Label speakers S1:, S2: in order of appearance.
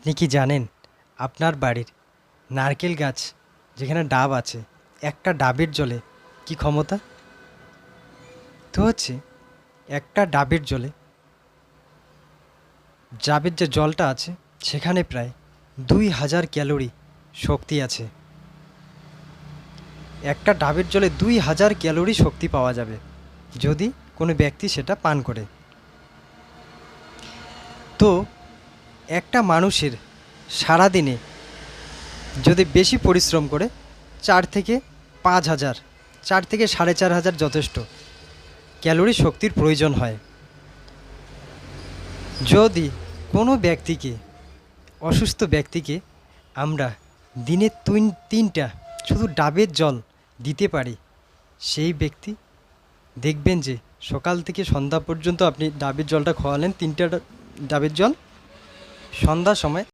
S1: আপনি কি জানেন আপনার বাড়ির নারকেল গাছ যেখানে ডাব আছে একটা ডাবের জলে কি ক্ষমতা? তো হচ্ছে একটা ডাবের জলে ডাবের যে জলটা আছে সেখানে প্রায় 2000 ক্যালোরি শক্তি আছে। একটা ডাবের জলে 2000 ক্যালোরি শক্তি পাওয়া যাবে যদি কোনো ব্যক্তি সেটা পান করে। তো একটা মানুষের সারাদিনে যদি বেশি পরিশ্রম করে 4 থেকে 5 হাজার, 4 থেকে 4.5 হাজার যথেষ্ট ক্যালোরি শক্তির প্রয়োজন হয়। যদি কোনো ব্যক্তিকে, অসুস্থ ব্যক্তিকে আমরা দিনে 3টা শুধু ডাবের জল দিতে পারি, সেই ব্যক্তি দেখবেন যে সকাল থেকে সন্ধ্যা পর্যন্ত আপনি ডাবের জলটা খাওয়ালেন, 3টা ডাবের জল, সন্ধ্যার সময়